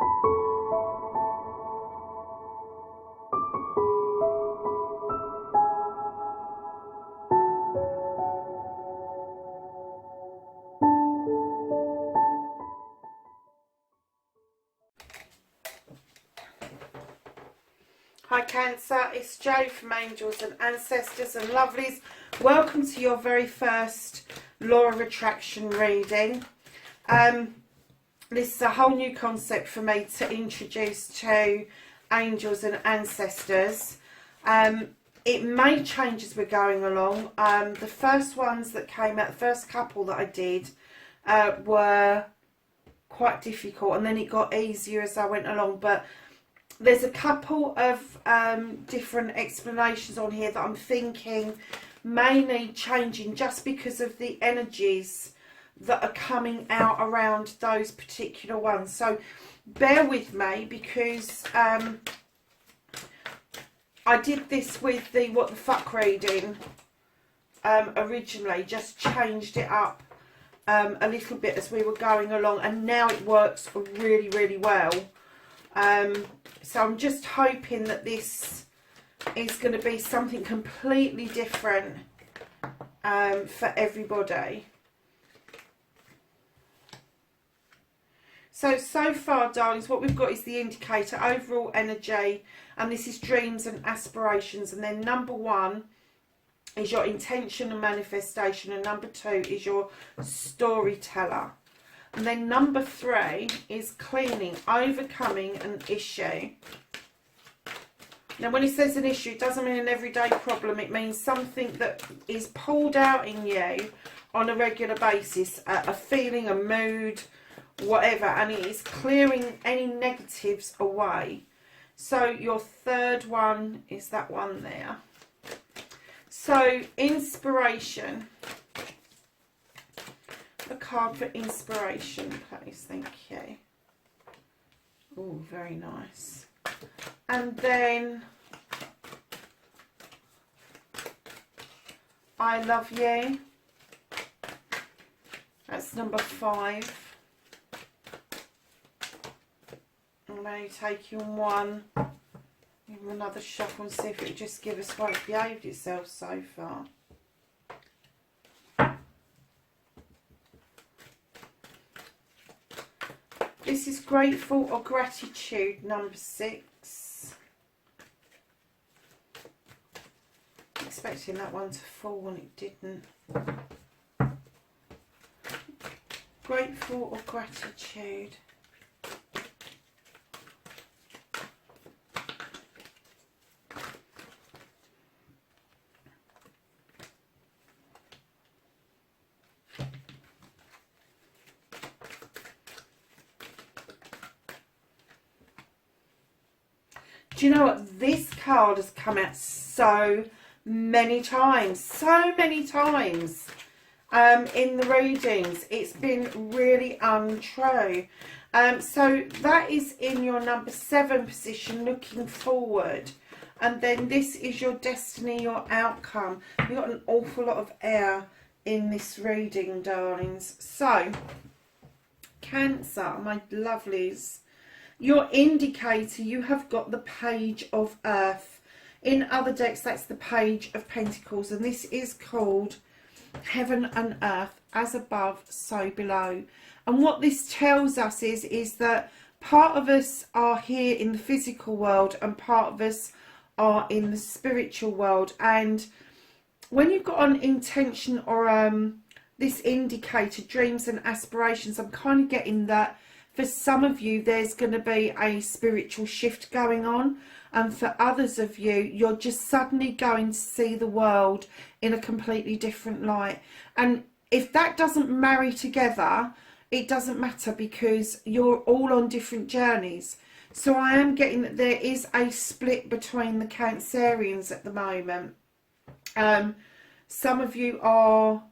Hi Cancer, it's Jo from Angels and Ancestors and Lovelies. Welcome to your very first Law of Attraction reading. This is a whole new concept for me to introduce to Angels and Ancestors. It may change as we're going along. The first ones that came out, the first couple that I did were quite difficult, and then it got easier as I went along, but there's a couple of different explanations on here that I'm thinking may need changing just because of the energies that are coming out around those particular ones. So bear with me, because I did this with the What the Fuck reading originally, just changed it up a little bit as we were going along, and now it works really, really well. So I'm just hoping that this is going to be something completely different for everybody. So far, darlings, what we've got is the indicator, overall energy, and this is dreams and aspirations. And then number 1 is your intention and manifestation, and number 2 is your storyteller. And then number 3 is cleaning, overcoming an issue. Now when it says an issue, it doesn't mean an everyday problem. It means something that is pulled out in you on a regular basis, a feeling, a mood, whatever. And it is clearing any negatives away. So your third one is that one there. So inspiration. A card for inspiration, please. Thank you. Oh, very nice. And then I love you. That's number 5. I'm only taking one. Give them another shuffle and see if it will just give us what it's behaved itself so far. This is grateful or gratitude, number 6. Expecting that one to fall and it didn't. Grateful or gratitude. Do you know what? This card has come out so many times. In the readings. It's been really untrue. So that is in your number 7 position, looking forward. And then this is your destiny, your outcome. You've got an awful lot of air in this reading, darlings. So, Cancer, my lovelies. Your indicator, you have got the Page of Earth. In other decks, that's the Page of Pentacles. And this is called Heaven and Earth, as above, so below. And what this tells us is that part of us are here in the physical world and part of us are in the spiritual world. And when you've got an intention or this indicator, dreams and aspirations, I'm kind of getting that for some of you, there's going to be a spiritual shift going on. And for others of you, you're just suddenly going to see the world in a completely different light. And if that doesn't marry together, it doesn't matter, because you're all on different journeys. So I am getting that there is a split between the Cancerians at the moment. Some of you are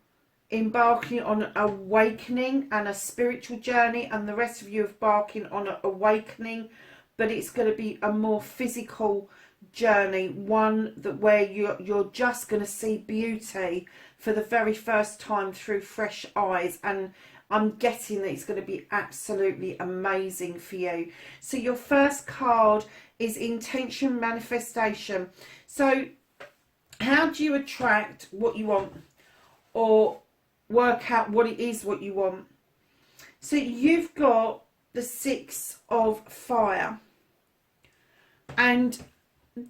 embarking on an awakening and a spiritual journey, and the rest of you are embarking on an awakening, but it's going to be a more physical journey, one that where you're just going to see beauty for the very first time through fresh eyes. And I'm getting that it's going to be absolutely amazing for you. So your first card is intention manifestation. So how do you attract what you want, or work out what it is what you want? So you've got the Six of Fire, and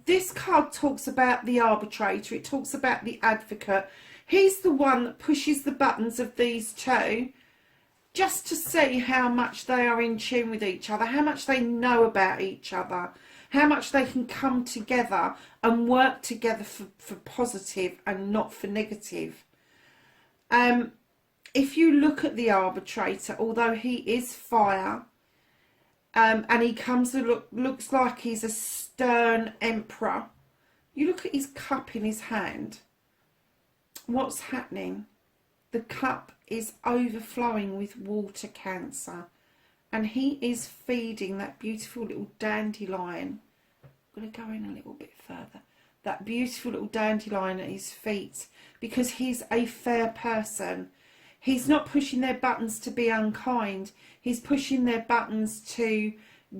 this card talks about the arbitrator. It talks about the advocate. He's the one that pushes the buttons of these two just to see how much they are in tune with each other, how much they know about each other, how much they can come together and work together for positive and not for negative. If you look at the arbitrator, although he is fire, and he looks like he's a stern emperor, you look at his cup in his hand. What's happening? The cup is overflowing with water cancer, and he is feeding that beautiful little dandelion. I'm going to go in a little bit further. That beautiful little dandelion at his feet, because he's a fair person. He's not pushing their buttons to be unkind. He's pushing their buttons to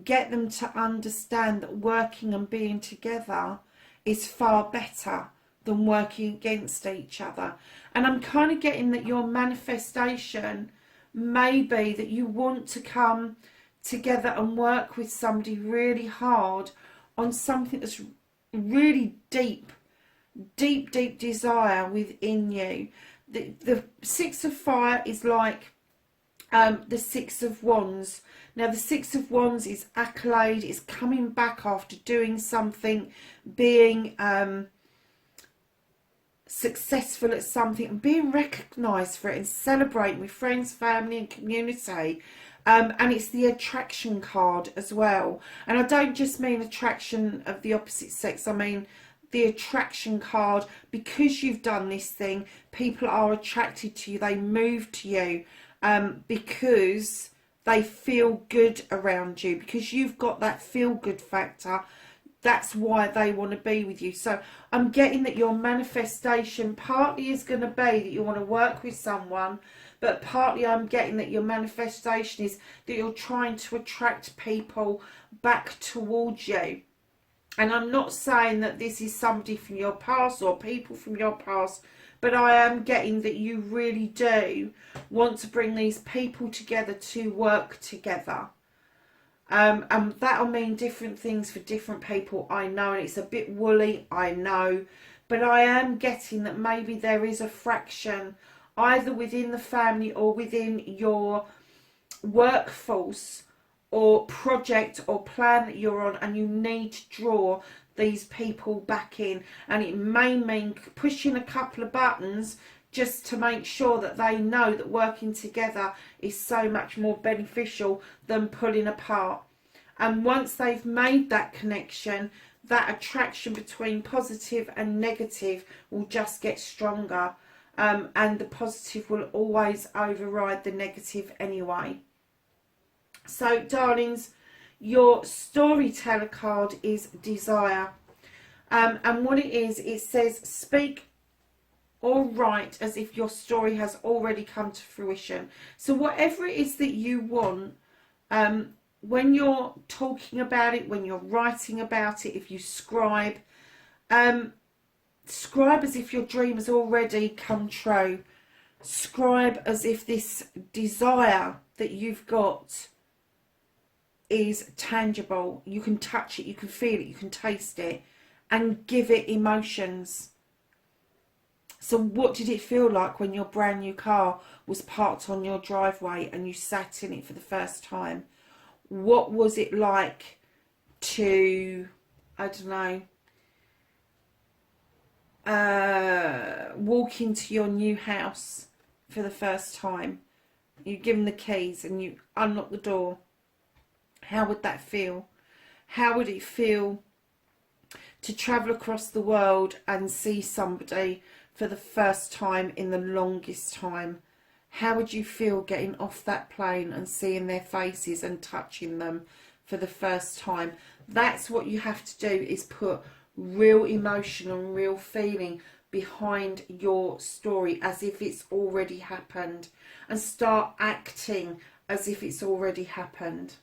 get them to understand that working and being together is far better than working against each other. And I'm kind of getting that your manifestation may be that you want to come together and work with somebody really hard on something that's really deep desire within you. The Six of Fire is like the Six of Wands. Now the Six of Wands is accolade, is coming back after doing something, being successful at something and being recognised for it, and celebrating with friends, family and community. And it's the attraction card as well. And I don't just mean attraction of the opposite sex, I mean the attraction card. Because you've done this thing, people are attracted to you, they move to you because they feel good around you, because you've got that feel good factor. That's why they want to be with you. So I'm getting that your manifestation partly is going to be that you want to work with someone, but partly I'm getting that your manifestation is that you're trying to attract people back towards you. And I'm not saying that this is somebody from your past or people from your past, but I am getting that you really do want to bring these people together to work together. And that'll mean different things for different people, I know, and it's a bit woolly, I know, but I am getting that maybe there is a fraction either within the family or within your workforce or project or plan that you're on, and you need to draw these people back in. And it may mean pushing a couple of buttons just to make sure that they know that working together is so much more beneficial than pulling apart. And once they've made that connection, that attraction between positive and negative will just get stronger. And the positive will always override the negative anyway. So, darlings, your storyteller card is desire. And what it is, it says, speak or write as if your story has already come to fruition. So whatever it is that you want, when you're talking about it, when you're writing about it, if you scribe, scribe as if your dream has already come true. Scribe as if this desire that you've got is tangible. You can touch it, you can feel it, you can taste it, and give it emotions. So what did it feel like when your brand new car was parked on your driveway and you sat in it for the first time? What was it like to, I don't know, walk into your new house for the first time? You give them the keys and you unlock the door. How would that feel? How would it feel to travel across the world and see somebody for the first time in the longest time? How would you feel getting off that plane and seeing their faces and touching them for the first time? That's what you have to do, is put real emotion and real feeling behind your story as if it's already happened, and start acting as if it's already happened.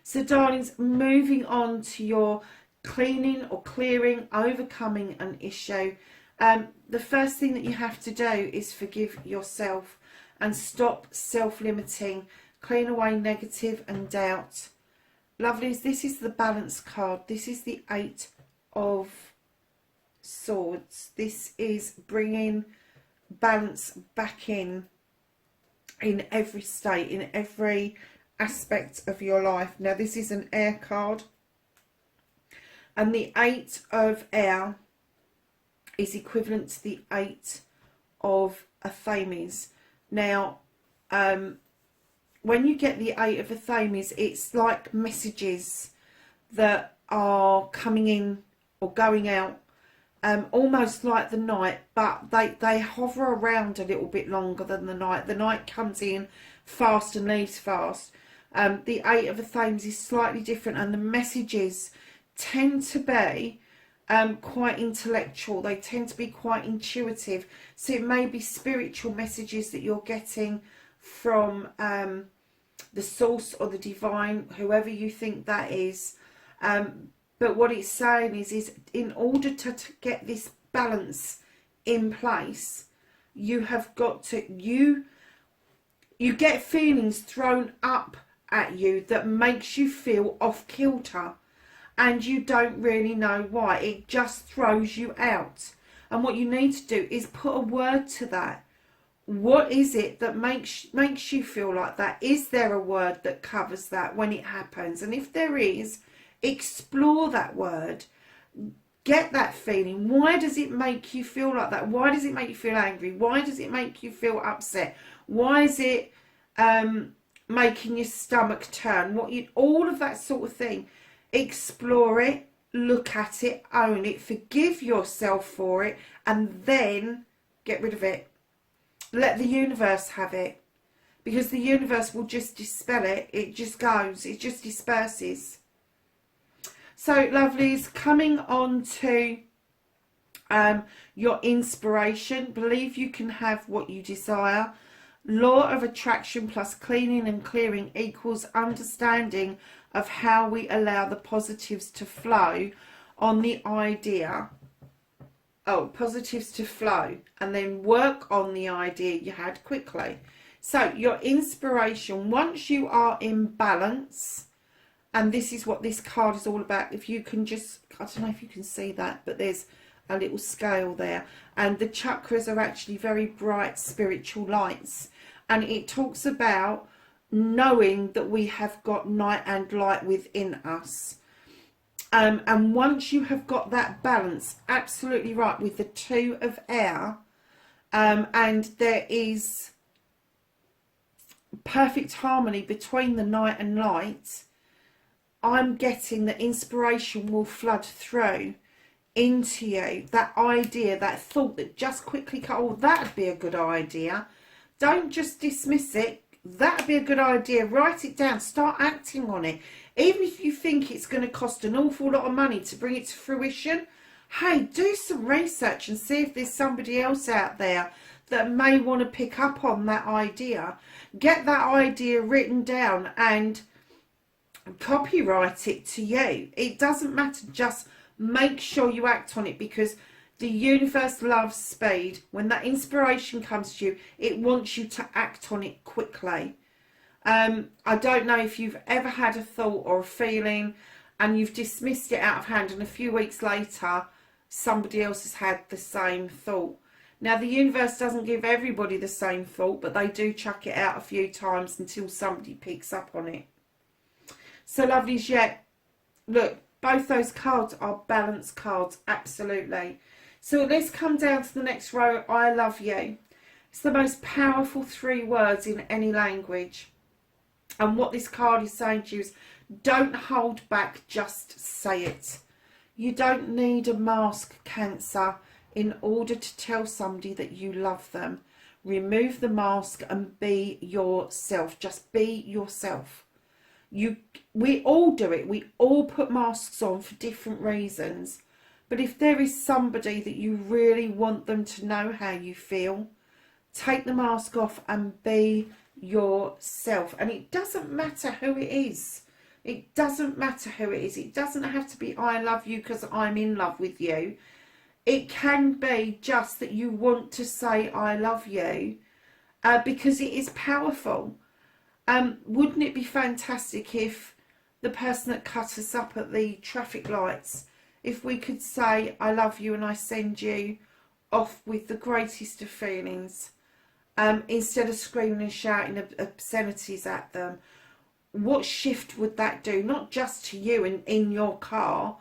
So darlings, moving on to your cleaning or clearing, overcoming an issue. The first thing that you have to do is forgive yourself and stop self-limiting. Clean away negative and doubt. Lovelies, this is the balance card. This is the 8 of Swords. This is bringing balance back in every state, in every aspect of your life. Now this is an air card, and the 8 of air is equivalent to the 8 of Athames. Now when you get the 8 of Athames, it's like messages that are coming in or going out, almost like the night, but they hover around a little bit longer than the night. The night comes in fast and leaves fast. The 8 of Athames is slightly different, and the messages tend to be quite intellectual. They tend to be quite intuitive. So it may be spiritual messages that you're getting from the source or the divine, whoever you think that is. But what it's saying is in order to get this balance in place, you have got to, you get feelings thrown up at you that makes you feel off kilter, and you don't really know why. It just throws you out. And what you need to do is put a word to that. What is it that makes you feel like that? Is there a word that covers that when it happens? And if there is, explore that word. Get that feeling. Why does it make you feel like that? Why does it make you feel angry? Why does it make you feel upset? Why is it making your stomach turn? All of that sort of thing. Explore it, look at it, own it, forgive yourself for it, and then get rid of it. Let the universe have it, because the universe will just dispel it. It just goes, it just disperses. So lovelies, coming on to your inspiration. Believe you can have what you desire. Law of attraction plus cleaning and clearing equals understanding of how we allow the positives to flow on the idea. Positives to flow, and then work on the idea you had quickly. So your inspiration, once you are in balance, and this is what this card is all about. If you can just, I don't know if you can see that, but there's a little scale there, and the chakras are actually very bright spiritual lights, and it talks about knowing that we have got night and light within us. And once you have got that balance, absolutely right, with the 2 of air, and there is perfect harmony between the night and light, I'm getting that inspiration will flood through into you. That idea, that thought that just quickly, that'd be a good idea. Don't just dismiss it. That'd be a good idea. Write it down. Start acting on it. Even if you think it's going to cost an awful lot of money to bring it to fruition, hey, do some research and see if there's somebody else out there that may want to pick up on that idea. Get that idea written down and copyright it to you. It doesn't matter. Just make sure you act on it, because the universe loves speed. When that inspiration comes to you, it wants you to act on it quickly. I don't know if you've ever had a thought or a feeling and you've dismissed it out of hand, and a few weeks later somebody else has had the same thought. Now the universe doesn't give everybody the same thought, but they do chuck it out a few times until somebody picks up on it. So lovelies, yeah, look, both those cards are balance cards, absolutely. So let's come down to the next row. I love you. It's the most powerful 3 words in any language. And what this card is saying to you is, don't hold back, just say it. You don't need a mask, Cancer, in order to tell somebody that you love them. Remove the mask and be yourself. Just be yourself. We all do it. We all put masks on for different reasons. But if there is somebody that you really want them to know how you feel, take the mask off and be yourself. And it doesn't matter who it is. It doesn't matter who it is. It doesn't have to be I love you because I'm in love with you. It can be just that you want to say I love you because it is powerful. Wouldn't it be fantastic if the person that cut us up at the traffic lights, if we could say I love you and I send you off with the greatest of feelings, instead of screaming and shouting obscenities at them? What shift would that do? Not just to you and in your car,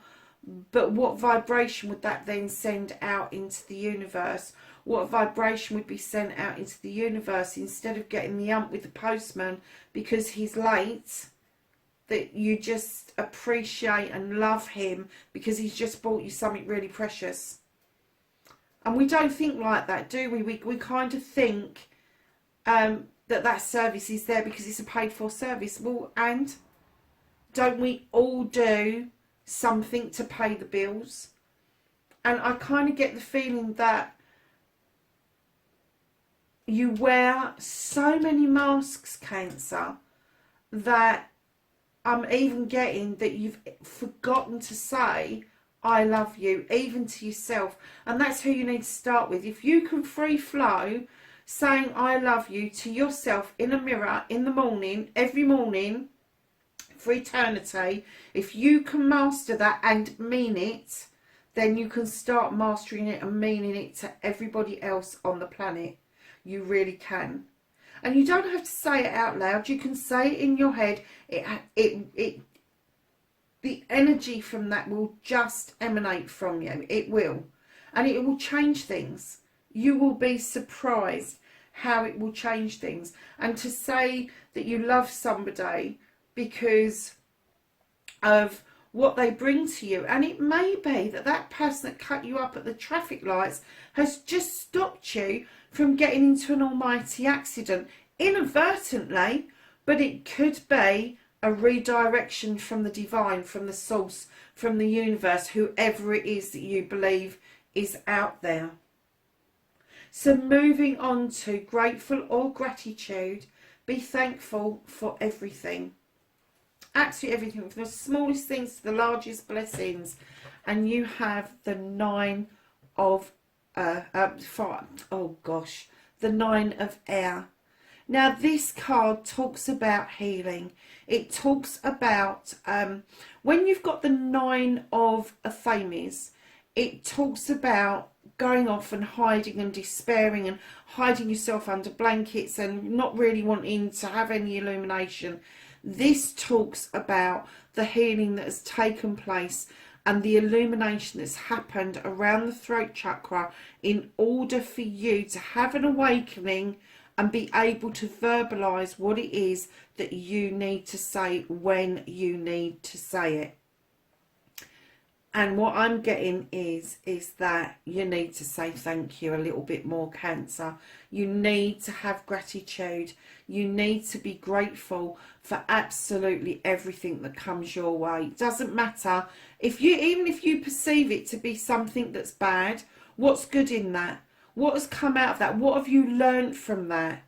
but what vibration would that then send out into the universe? What vibration would be sent out into the universe instead of getting the ump with the postman because he's late? That you just appreciate and love him because he's just bought you something really precious. And we don't think like that, do we? We kind of think that service is there because it's a paid for service. Well, and don't we all do something to pay the bills? And I kind of get the feeling that you wear so many masks, Cancer, that I'm even getting that you've forgotten to say I love you, even to yourself. And that's who you need to start with. If you can free flow saying I love you to yourself in a mirror in the morning, every morning for eternity, if you can master that and mean it, then you can start mastering it and meaning it to everybody else on the planet. You really can. And you don't have to say it out loud. You can say it in your head. The energy from that will just emanate from you. It will. And it will change things. You will be surprised how it will change things. And to say that you love somebody because of what they bring to you, and it may be that that person that cut you up at the traffic lights has just stopped you from getting into an almighty accident inadvertently, but it could be a redirection from the divine, from the source, from the universe, whoever it is that you believe is out there. So moving on to grateful or gratitude, be thankful for everything. Absolutely everything, from the smallest things to the largest blessings. And you have the 9 of the 9 of air. Now this card talks about healing. It talks about when you've got the 9 of Athames, it talks about going off and hiding and despairing and hiding yourself under blankets and not really wanting to have any illumination. This talks about the healing that has taken place and the illumination that's happened around the throat chakra in order for you to have an awakening and be able to verbalize what it is that you need to say when you need to say it. And what I'm getting is that you need to say thank you a little bit more, Cancer. You need to have gratitude. You need to be grateful for absolutely everything that comes your way. It doesn't matter even if you perceive it to be something that's bad. What's good in that? What has come out of that? What have you learned from that?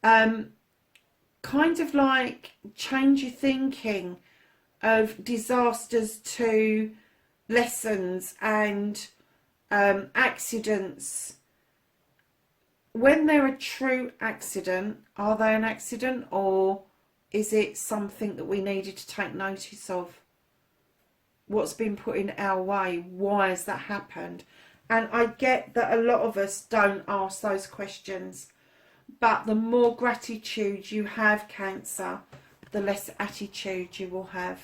Kind of like change your thinking of disasters to lessons and accidents. When they're a true accident, are they an accident, or is it something that we needed to take notice of? What's been put in our way? Why has that happened? And I get that a lot of us don't ask those questions, but the more gratitude you have, Cancer, the less attitude you will have.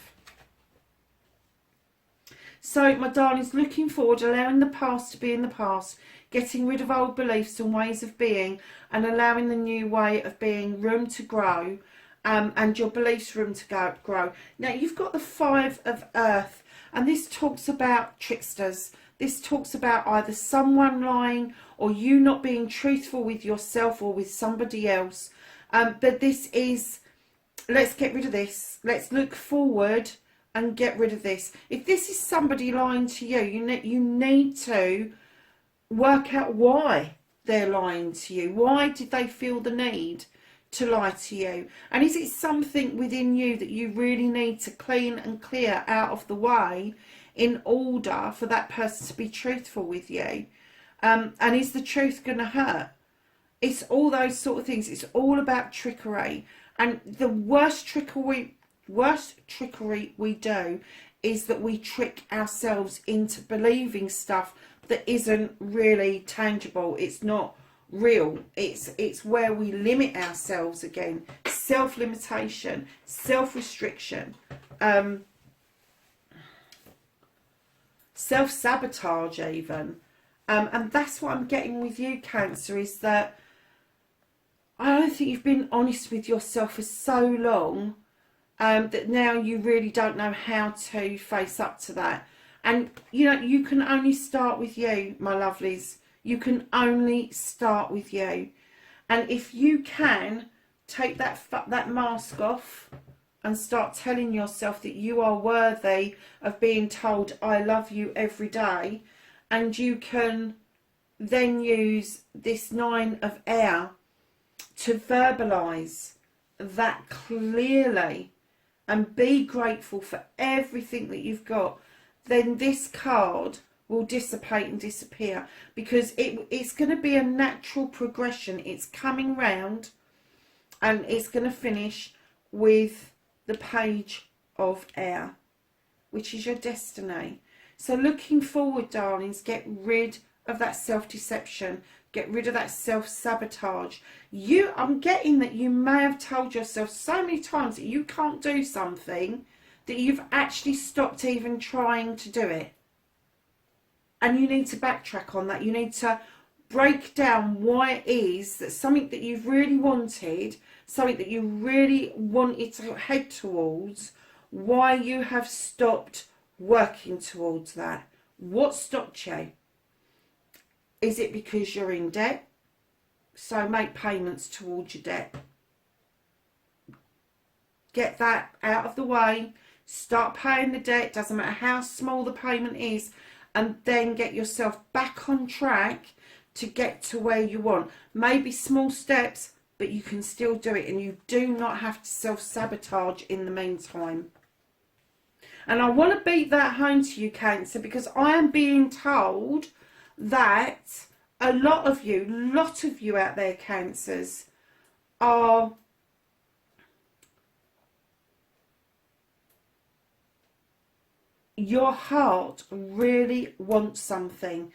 So, my darlings, looking forward, allowing the past to be in the past, getting rid of old beliefs and ways of being, and allowing the new way of being room to grow, and your beliefs room to grow. Now, you've got the 5 of Earth, and this talks about tricksters. This talks about either someone lying or you not being truthful with yourself or with somebody else. But this is, let's get rid of this. Let's look forward and get rid of this. If this is somebody lying to you, you need to work out why they're lying to you. Why did they feel the need to lie to you? And is it something within you that you really need to clean and clear out of the way in order for that person to be truthful with you? And is the truth going to hurt? It's all those sort of things. It's all about trickery. And the worst trickery we do is that we trick ourselves into believing stuff that isn't really tangible. It's not real. It's where we limit ourselves again. Self-limitation, self-restriction, self-sabotage even. And that's what I'm getting with you, Cancer, is that I don't think you've been honest with yourself for so long that now you really don't know how to face up to that. And, you know, you can only start with you, my lovelies. You can only start with you. And if you can take that mask off and start telling yourself that you are worthy of being told, I love you every day, and you can then use this 9 of air to verbalise that clearly and be grateful for everything that you've got, then this card will dissipate and disappear, because it's going to be a natural progression. It's coming round and it's going to finish with the Page of Air, which is your destiny. So looking forward, darlings, get rid of that self-deception. Get rid of that self-sabotage. I'm getting that you may have told yourself so many times that you can't do something that you've actually stopped even trying to do it. And you need to backtrack on that. You need to break down why it is that something that you've really wanted, something that you really wanted to head towards, why you have stopped working towards that. What stopped you? Is it because you're in debt? So make payments towards your debt. Get that out of the way. Start paying the debt. Doesn't matter how small the payment is. And then get yourself back on track to get to where you want. Maybe small steps, but you can still do it. And you do not have to self-sabotage in the meantime. And I want to beat that home to you, Cancer, because I am being told that a lot of you out there, Cancers, are your heart really wants something.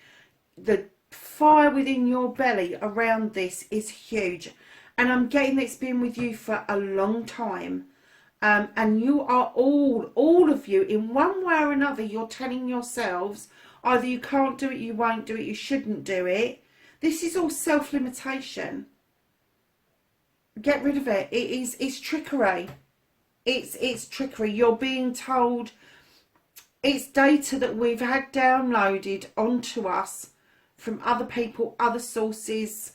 The fire within your belly around this is huge, and I'm getting that it's been with you for a long time. And you are all of you, in one way or another, you're telling yourselves either you can't do it, you won't do it, you shouldn't do it. This is all self-limitation. Get rid of it. It's trickery. It's trickery. You're being told, it's data that we've had downloaded onto us from other people, other sources,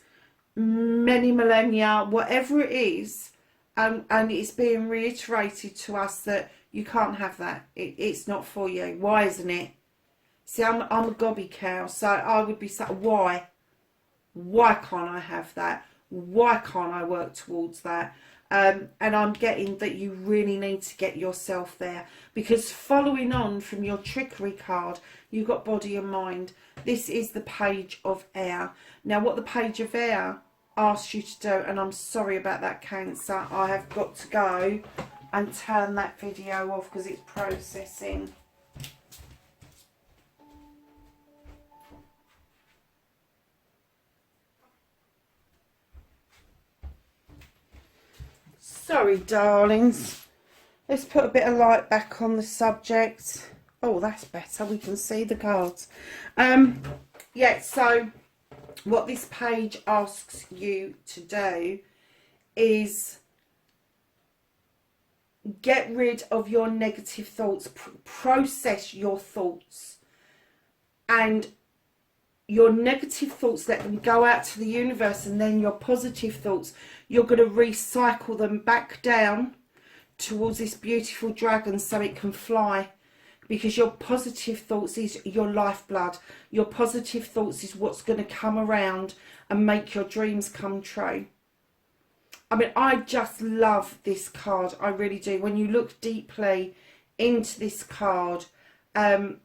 many millennia, whatever it is, and it's being reiterated to us that you can't have that. It's not for you. Why isn't it? See, I'm a gobby cow, so I would be saying, why? Why can't I have that? Why can't I work towards that? And I'm getting that you really need to get yourself there, because following on from your trickery card, you've got body and mind. This is the Page of Air. Now, what the Page of Air asks you to do, and I'm sorry about that, Cancer, I have got to go and turn that video off because it's processing. Sorry, darlings. Let's put a bit of light back on the subject. Oh, that's better. We can see the cards. Yeah, so what this page asks you to do is get rid of your negative thoughts. Process your thoughts. And your negative thoughts, let them go out to the universe, and then your positive thoughts, you're going to recycle them back down towards this beautiful dragon so it can fly. Because your positive thoughts is your lifeblood. Your positive thoughts is what's going to come around and make your dreams come true. I mean, I just love this card. I really do. When you look deeply into this card, not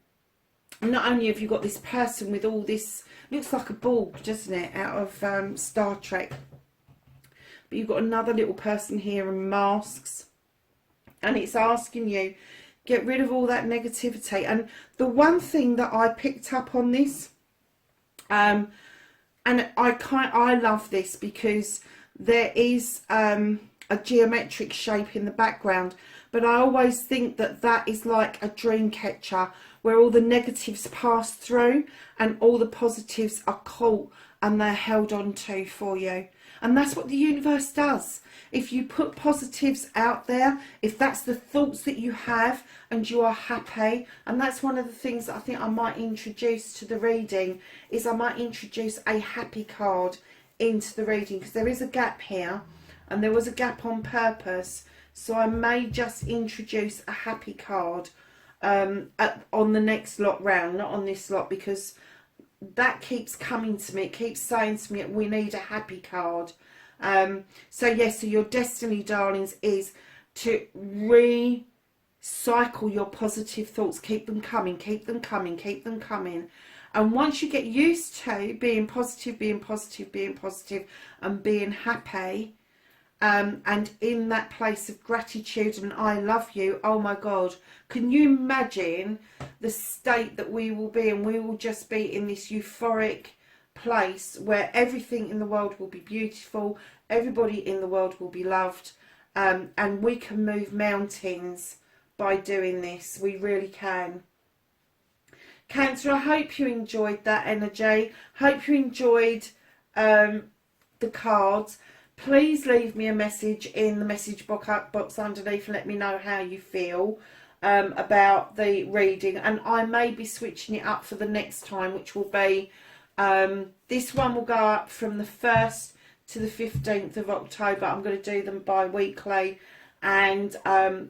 only have you got this person with all this, looks like a Borg, doesn't it, out of Star Trek. But you've got another little person here in masks. And it's asking you, get rid of all that negativity. And the one thing that I picked up on this, and I love this because there is a geometric shape in the background, but I always think that that is like a dream catcher where all the negatives pass through and all the positives are caught and they're held on to for you. And that's what the universe does. If you put positives out there, if that's the thoughts that you have and you are happy, and that's one of the things that I think I might introduce to the reading, is I might introduce a happy card into the reading, because there is a gap here and there was a gap on purpose. So I may just introduce a happy card on the next lot round, not on this lot, because that keeps coming to me. It keeps saying to me, we need a happy card. So yes, so your destiny, darlings, is to recycle your positive thoughts. Keep them coming, keep them coming, keep them coming. And once you get used to being positive, being positive, being positive, and being happy, and in that place of gratitude and I love you, oh my God, can you imagine the state that we will be in? We will just be in this euphoric place where everything in the world will be beautiful, everybody in the world will be loved, and we can move mountains by doing this. We really can. Cancer, I hope you enjoyed that energy. Hope you enjoyed the cards. Please leave me a message in the message box underneath and let me know how you feel about the reading. And I may be switching it up for the next time, which will be, this one will go up from the 1st to the 15th of October. I'm going to do them bi-weekly. And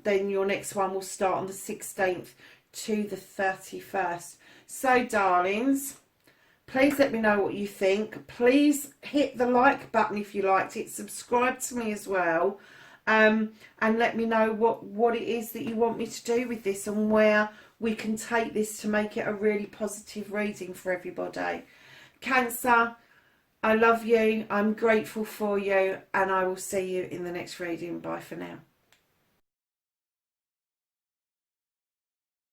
then your next one will start on the 16th to the 31st. So, darlings, please let me know what you think. Please hit the like button if you liked it. Subscribe to me as well. And let me know what it is that you want me to do with this and where we can take this to make it a really positive reading for everybody. Cancer, I love you. I'm grateful for you. And I will see you in the next reading. Bye for now.